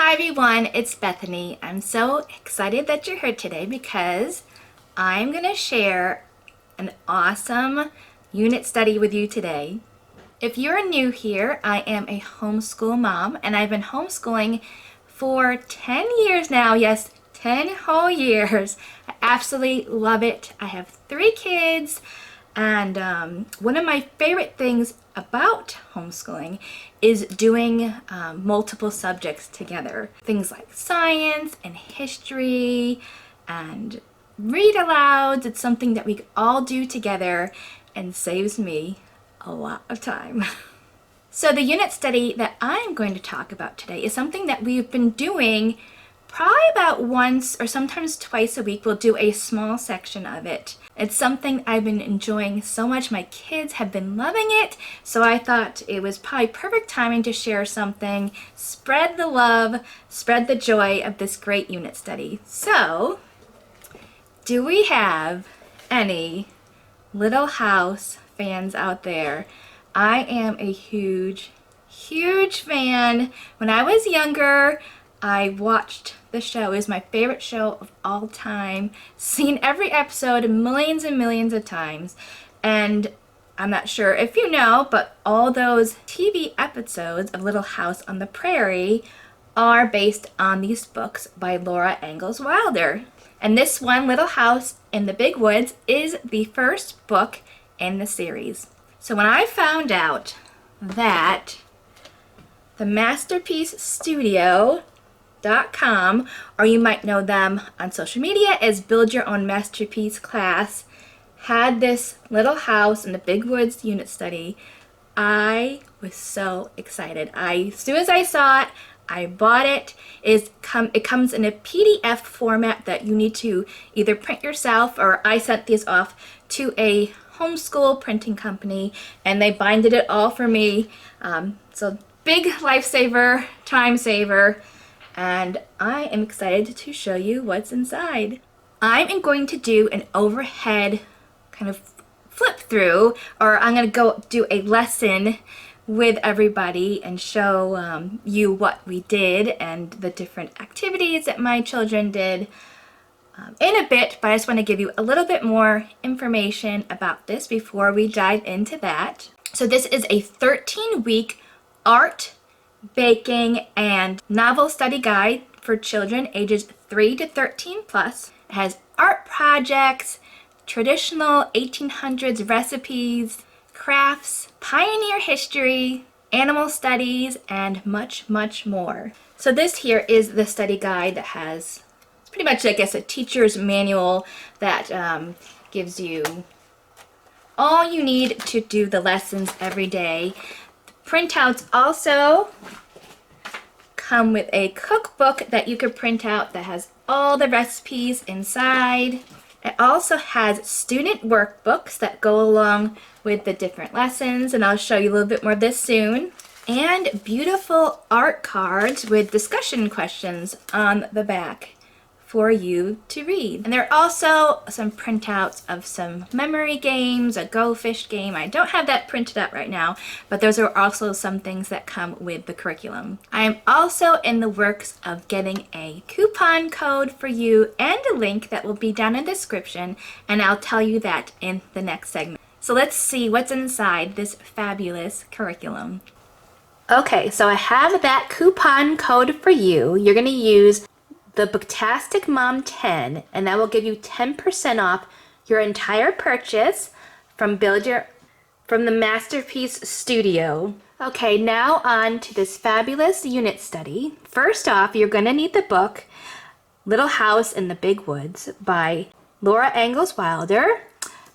Hi everyone, it's Bethany. I'm so excited that you're here today because I'm going to share an awesome unit study with you today. If you're new here, I am a homeschool mom and I've been homeschooling for 10 years now. Yes, 10 whole years. I absolutely love it. I have 3 kids and one of my favorite things about homeschooling is doing multiple subjects together. Things like science and history and read alouds. It's something that we all do together and saves me a lot of time. So the unit study that I'm going to talk about today is something that we've been doing probably about once or sometimes twice a week. We'll do a small section of it. It's something I've been enjoying so much. My kids have been loving it, so I thought it was probably perfect timing to share something, spread the love, spread the joy of this great unit study. So, do we have any Little House fans out there? I am a huge fan. When I was younger, I watched the show. It was my favorite show of all time. Seen every episode millions and millions of times. And I'm not sure if you know, but all those TV episodes of Little House on the Prairie are based on these books by Laura Ingalls Wilder. And this one, Little House in the Big Woods, is the first book in the series. So when I found out that the Masterpiece Studio.com, or you might know them on social media as Build Your Own Masterpiece class, had this Little House in the Big Woods unit study, I was so excited. As soon as I saw it, I bought it. It comes in a PDF format that you need to either print yourself, or I sent these off to a homeschool printing company and they binded it all for me. So big lifesaver, time saver. And I am excited to show you what's inside. I'm going to do an overhead kind of flip through, or I'm going to go do a lesson with everybody and show you what we did and the different activities that my children did in a bit, but I just want to give you a little bit more information about this before we dive into that. So this is a 13-week art, baking, and novel study guide for children ages 3 to 13 plus. It has art projects, traditional 1800s recipes, crafts, pioneer history, animal studies, and much, much more. So this here is the study guide that has pretty much, I guess, a teacher's manual that gives you all you need to do the lessons every day. Printouts also come with a cookbook that you could print out that has all the recipes inside. It also has student workbooks that go along with the different lessons, and I'll show you a little bit more of this soon. And beautiful art cards with discussion questions on the back for you to read. And there are also some printouts of some memory games, a Go Fish game. I don't have that printed out right now, but those are also some things that come with the curriculum. I am also in the works of getting a coupon code for you and a link that will be down in the description, and I'll tell you that in the next segment. So let's see what's inside this fabulous curriculum. Okay, so I have that coupon code for you. You're going to use the Booktastic Mom 10, and that will give you 10% off your entire purchase from the Masterpiece Studio. Okay, now on to this fabulous unit study. First off, you're going to need the book Little House in the Big Woods by Laura Ingalls Wilder.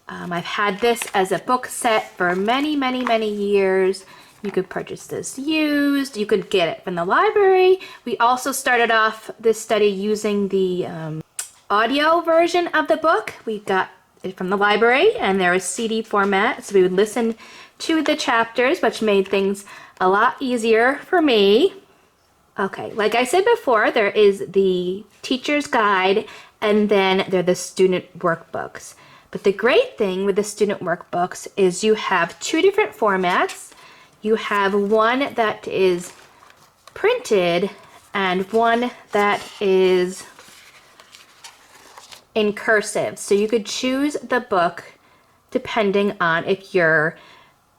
I've had this as a book set for many, many, many years. You could purchase this used. You could get it from the library. We also started off this study using the audio version of the book. We got it from the library, and there was CD format, so we would listen to the chapters, which made things a lot easier for me. Okay, like I said before, there is the teacher's guide, and then there are the student workbooks. But the great thing with the student workbooks is you have 2 different formats. You have one that is printed and one that is in cursive. So you could choose the book depending on if your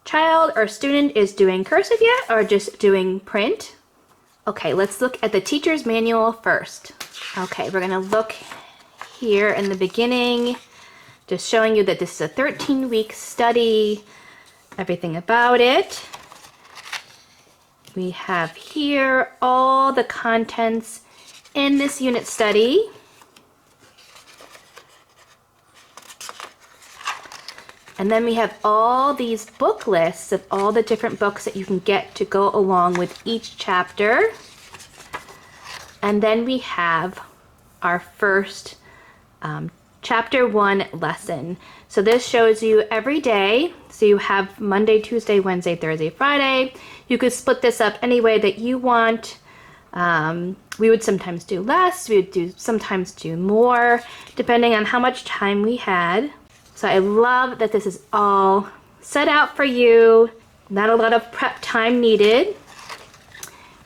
child or student is doing cursive yet or just doing print. Okay, let's look at the teacher's manual first. Okay, we're gonna look here in the beginning, just showing you that this is a 13-week study, everything about it. We have here all the contents in this unit study. And then we have all these book lists of all the different books that you can get to go along with each chapter. And then we have our first chapter 1 lesson. So this shows you every day. So you have Monday, Tuesday, Wednesday, Thursday, Friday. You could split this up any way that you want. We would sometimes do less, we would sometimes do more, depending on how much time we had. So I love that this is all set out for you, not a lot of prep time needed.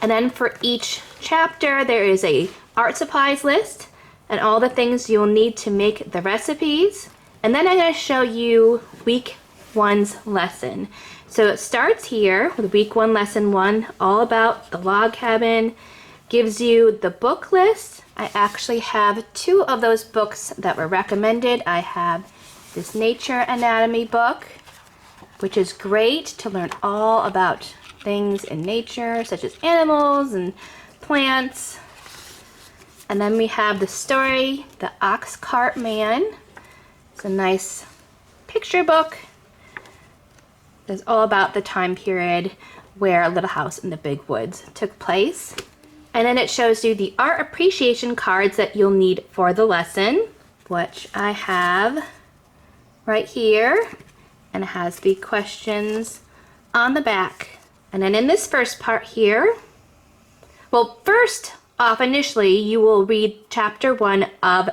And then for each chapter, there is a art supplies list and all the things you'll need to make the recipes. And then I'm going to show you week 1's lesson. So it starts here with week 1, lesson 1, all about the log cabin, gives you the book list. I actually have 2 of those books that were recommended. I have this nature anatomy book, which is great to learn all about things in nature, such as animals and plants. And then we have the story, The Ox Cart Man. It's a nice picture book. It's all about the time period where Little House in the Big Woods took place. And then it shows you the art appreciation cards that you'll need for the lesson, which I have right here, and it has the questions on the back. And then in this first part here, well, first off, initially, you will read chapter 1 of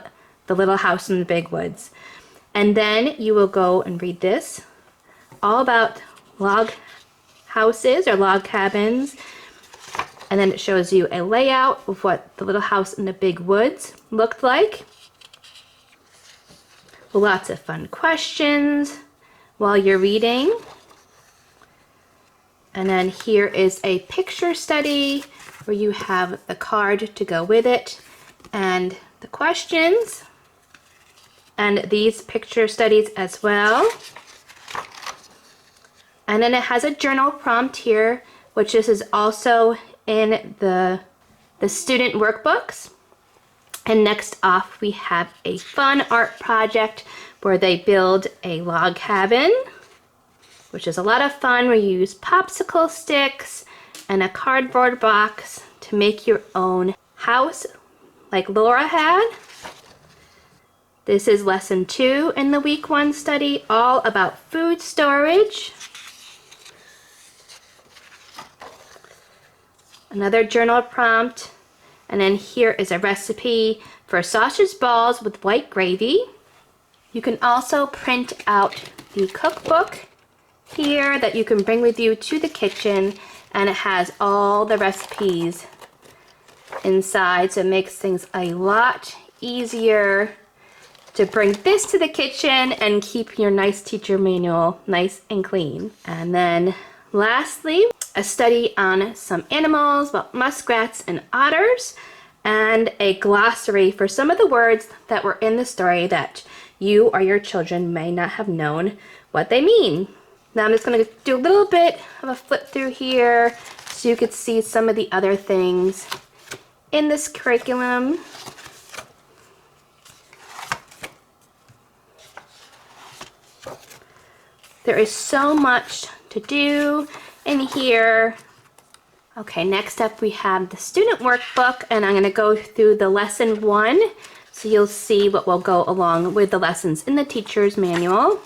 The Little House in the Big Woods. And then you will go and read this, all about log houses or log cabins. And then it shows you a layout of what the Little House in the Big Woods looked like. Lots of fun questions while you're reading. And then here is a picture study where you have the card to go with it and the questions and these picture studies as well. And then it has a journal prompt here, which this is also in the student workbooks. And next off, we have a fun art project where they build a log cabin, which is a lot of fun, where you use popsicle sticks and a cardboard box to make your own house like Laura had. This is lesson 2 in the week 1 study, all about food storage. Another journal prompt. And then here is a recipe for sausage balls with white gravy. You can also print out the cookbook here that you can bring with you to the kitchen, and it has all the recipes inside, so it makes things a lot easier to bring this to the kitchen and keep your nice teacher manual nice and clean. And then lastly, a study on some animals, about muskrats and otters, and a glossary for some of the words that were in the story that you or your children may not have known what they mean. Now I'm just going to do a little bit of a flip through here so you could see some of the other things in this curriculum. There is so much to do in here. Okay, next up we have the student workbook, and I'm going to go through the lesson 1 so you'll see what will go along with the lessons in the teacher's manual.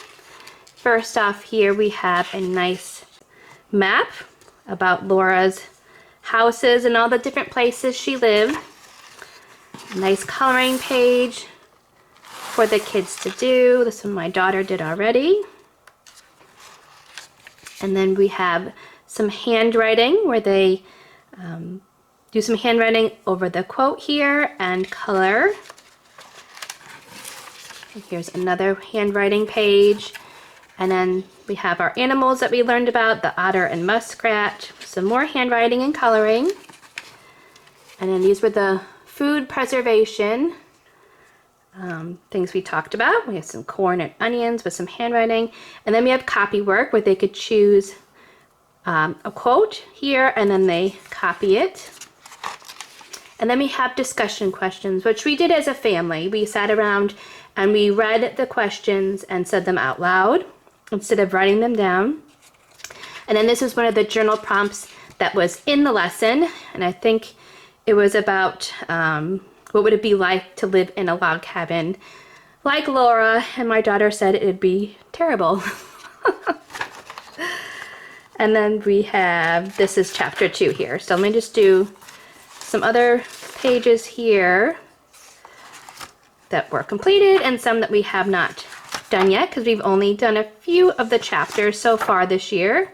First off, here we have a nice map about Laura's houses and all the different places she lived. A nice coloring page for the kids to do. This one my daughter did already. And then we have some handwriting where they do some handwriting over the quote here and color. And here's another handwriting page. And then we have our animals that we learned about, the otter and muskrat. Some more handwriting and coloring. And then these were the food preservation things we talked about. We have some corn and onions with some handwriting. And then we have copy work where they could choose a quote here and then they copy it. And then we have discussion questions, which we did as a family. We sat around and we read the questions and said them out loud instead of writing them down. And then this was one of the journal prompts that was in the lesson. And I think it was about what would it be like to live in a log cabin like Laura, and my daughter said it'd be terrible. And then we have, this is chapter 2 here. So let me just do some other pages here that were completed and some that we have not done yet because we've only done a few of the chapters so far this year.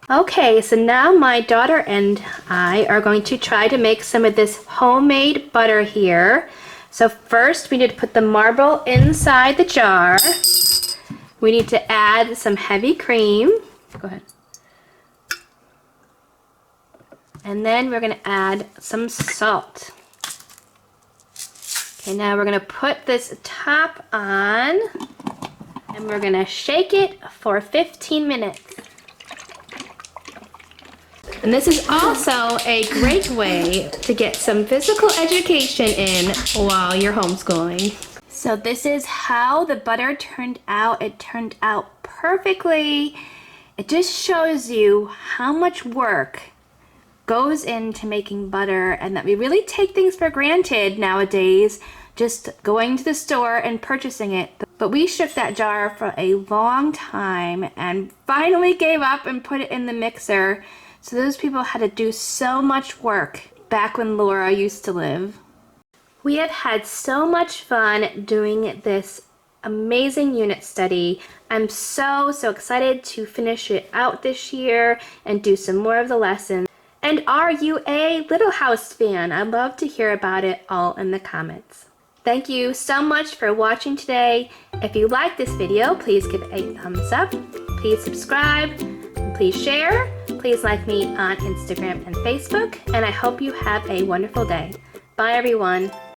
Okay, so now my daughter and I are going to try to make some of this homemade butter here. So first we need to put the marble inside the jar. We need to add some heavy cream. Go ahead. And then we're going to add some salt. Okay, now we're going to put this top on and we're going to shake it for 15 minutes. And this is also a great way to get some physical education in while you're homeschooling. So this is how the butter turned out. It turned out perfectly. It just shows you how much work goes into making butter and that we really take things for granted nowadays, just going to the store and purchasing it. But we shook that jar for a long time and finally gave up and put it in the mixer. So those people had to do so much work back when Laura used to live. We have had so much fun doing this amazing unit study. I'm so excited to finish it out this year and do some more of the lessons. And are you a Little House fan? I'd love to hear about it all in the comments. Thank you so much for watching today. If you like this video, please give it a thumbs up. Please subscribe. And please share. Please like me on Instagram and Facebook. And I hope you have a wonderful day. Bye, everyone.